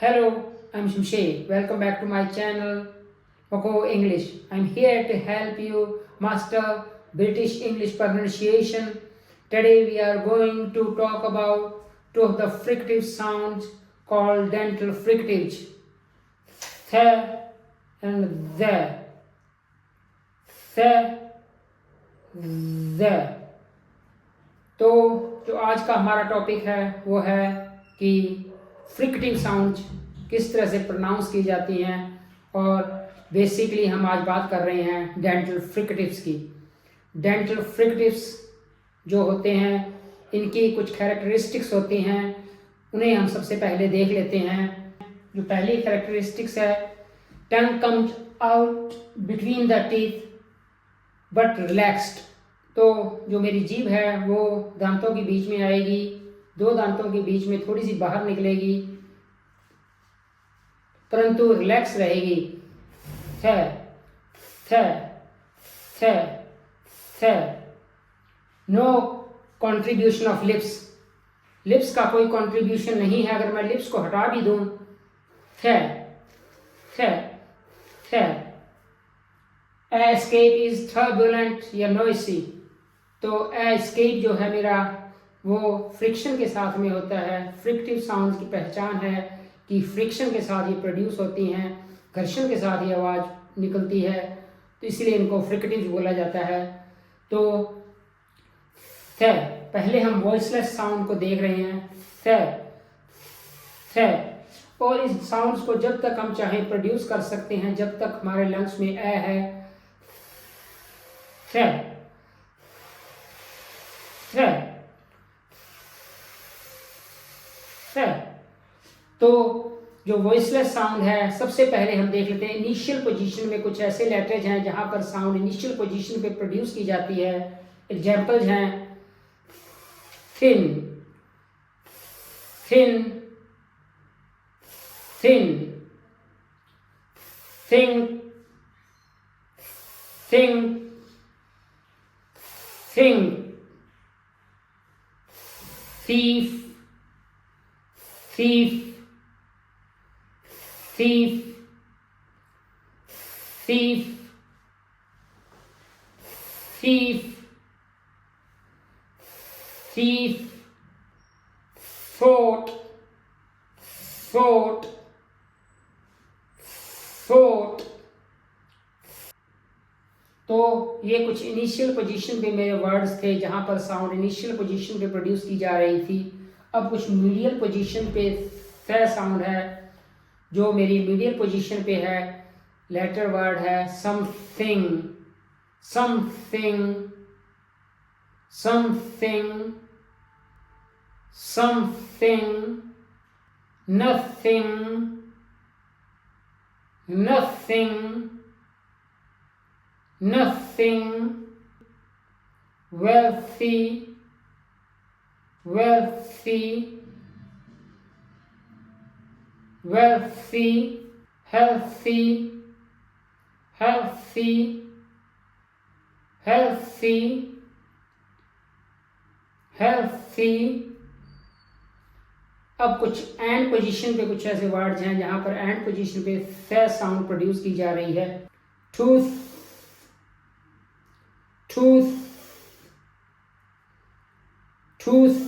Hello, I'm Shumshay. Welcome back to my channel, Moko English. I'm here to help you master British English pronunciation. Today we are going to talk about two of the fricative sounds called dental fricatives. Th and the. Th, the. तो जो आज का हमारा topic है वो है कि fricative sound किस तरह से प्रोनाउंस की जाती हैं और बेसिकली हम आज बात कर रहे हैं डेंटल फ्रिकेटिव्स की। डेंटल फ्रिकेटिव्स जो होते हैं इनकी कुछ कैरेक्टरिस्टिक्स होती हैं, उन्हें हम सबसे पहले देख लेते हैं। जो पहली कैरेक्टरिस्टिक्स है, tongue comes out between the teeth but relaxed. तो जो मेरी जीभ है वो दांतों के बीच में आएगी, दो दांतों के बीच में थोड़ी सी बाहर निकलेगी परंतु रिलैक्स रहेगी। थ थ थ थ। No contribution of lips. Lips का कोई कंट्रीब्यूशन नहीं है। अगर मैं लिप्स को हटा भी दूं, थ थ थ। एस्केप इज टर्बुलेंट या नॉइसी। तो एस्केप जो है मेरा वो फ्रिक्शन के साथ में होता है। फ्रिक्टिव साउंड की पहचान है कि फ्रिक्शन के साथ ये प्रोड्यूस होती हैं, घर्षण के साथ ये आवाज़ निकलती है, तो इसलिए इनको फ्रिकेटिव बोला जाता है। तो थ, पहले हम वॉइसलेस साउंड को देख रहे हैं, थ थ। और इस साउंड्स को जब तक हम चाहें प्रोड्यूस कर सकते हैं जब तक हमारे लंग्स में ए है। थ थ थ। तो जो वॉइसलेस साउंड है सबसे पहले हम देख लेते हैं इनिशियल पोजीशन में कुछ ऐसे लेटर्स हैं जहां पर साउंड इनिशियल पोजीशन पे प्रोड्यूस की जाती है। एग्जांपल्स हैं thin thin thin, think think think, thief thief thief thief thief thief, thought thought thought। तो ये कुछ इनिशियल पोजीशन पे मेरे वर्ड्स थे जहां पर साउंड इनिशियल पोजीशन पे प्रोड्यूस की जा रही थी। अब कुछ मीडियल पोजीशन पे थ साउंड है जो मेरी मीडियल पोजीशन पे है। लेटर वर्ड है something something something something, nothing nothing nothing, wealthy wealthy wealthy, healthy healthy healthy healthy। अब कुछ एंड पोजीशन पे कुछ ऐसे वर्ड्स हैं जहां पर एंड पोजीशन पे थ साउंड प्रोड्यूस की जा रही है। Tooth tooth tooth,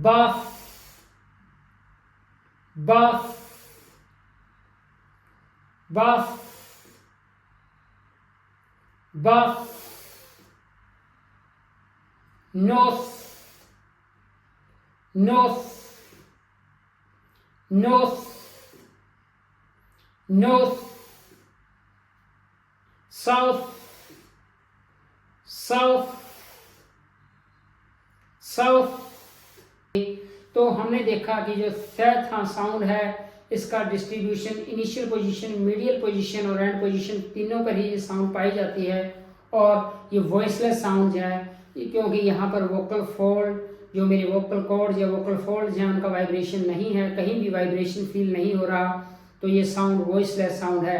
buff buff buff buff, north north north north, south south south। तो हमने देखा कि जो थ साउंड है इसका distribution initial position, medial position और एंड पोजीशन तीनों पर ही ये साउंड पाई जाती है। और ये वॉइसलेस साउंड है क्योंकि यहाँ पर वोकल फोल्ड, जो मेरे वोकल कॉर्ड्स या वोकल फोल्ड्स हैं उनका वाइब्रेशन नहीं है, कहीं भी वाइब्रेशन फील नहीं हो रहा, तो ये साउंड वॉइसलेस साउंड है।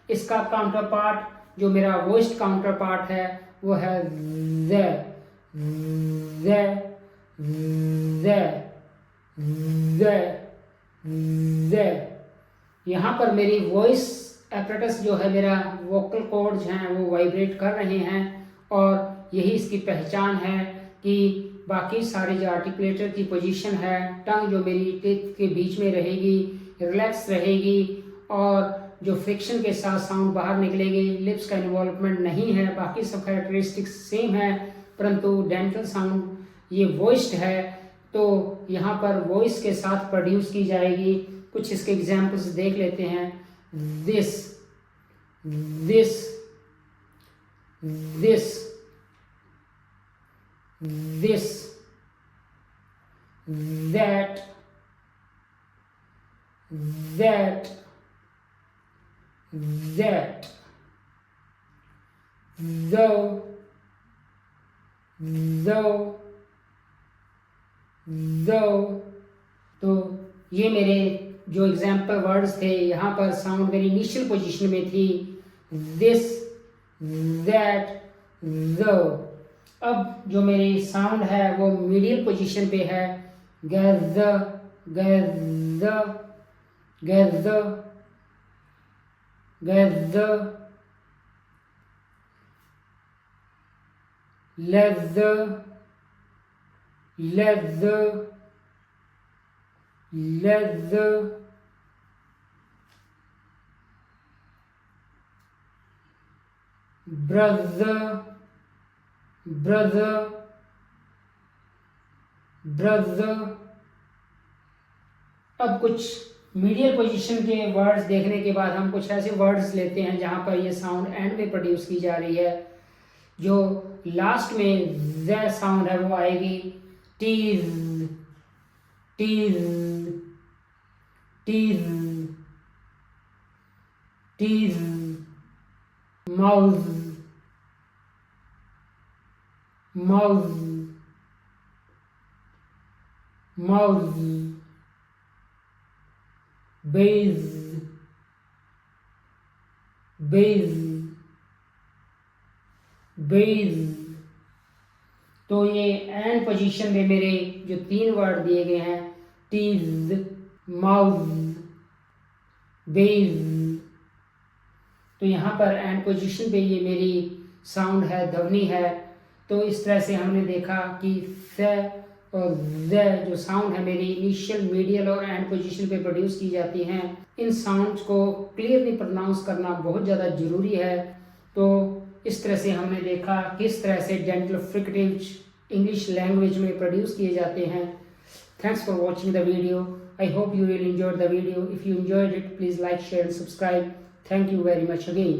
इसका काउंटर पार्ट जो मेरा वॉइस्ड काउंटर पार्ट है वो है ज़ ज़ ज़ ज ज। यहाँ पर मेरी वॉइस एपरेटस जो है, मेरा वोकल कॉर्ड्स हैं वो वाइब्रेट कर रहे हैं, और यही इसकी पहचान है कि बाकी सारे जो आर्टिकुलेटर की पोजीशन है, टंग जो मेरी टीथ के बीच में रहेगी, रिलैक्स रहेगी, और जो फ्रिक्शन के साथ साउंड बाहर निकलेगी, लिप्स का इन्वॉल्वमेंट नहीं है, बाकी सब कैरेक्टरिस्टिक्स सेम है, परंतु डेंटल साउंड ये वॉइस्ड है, तो यहाँ पर वॉइस के साथ प्रोड्यूस की जाएगी। कुछ इसके एग्जाम्पल्स देख लेते हैं। This this this this that that that, though, तो ये मेरे जो एग्जाम्पल वर्ड्स थे, यहाँ पर साउंड मेरी इनिशियल पोजीशन में थी, दिस, दैट, दो। अब जो मेरी साउंड है वो मीडियल पोजीशन पे है, गज़ गज़ गज़ गज़, लज़ लज़ लज़, ब्रज़ ब्रज़ ब्रज़। अब कुछ मीडियल पोजीशन के वर्ड्स देखने के बाद हम कुछ ऐसे वर्ड्स लेते हैं जहाँ पर ये साउंड एंड में प्रोड्यूस की जा रही है। जो लास्ट में ज साउंड है वो आएगी teethe teethe teethe teethe, mouth mouth mouth, bathe bathe bathe. तो ये एंड पोजीशन में मेरे जो 3 वर्ड दिए गए हैं, टीज, माउज, बेज, तो यहाँ पर एंड पोजीशन पे ये मेरी साउंड है, ध्वनि है। तो इस तरह से हमने देखा कि स और ज जो साउंड है मेरी इनिशियल, मीडियल और एंड पोजीशन पे प्रोड्यूस की जाती हैं। इन साउंड्स को क्लियरली प्रोनाउंस करना बहुत ज़्यादा ज़रूरी है। तो इस तरह से हमने देखा किस तरह से डेंटल फ्रिकेटिव्स इंग्लिश लैंग्वेज में प्रोड्यूस किए जाते हैं। Thanks for watching the video. I hope you really enjoyed the video. If you enjoyed it, please like, share and subscribe. Thank you very much again.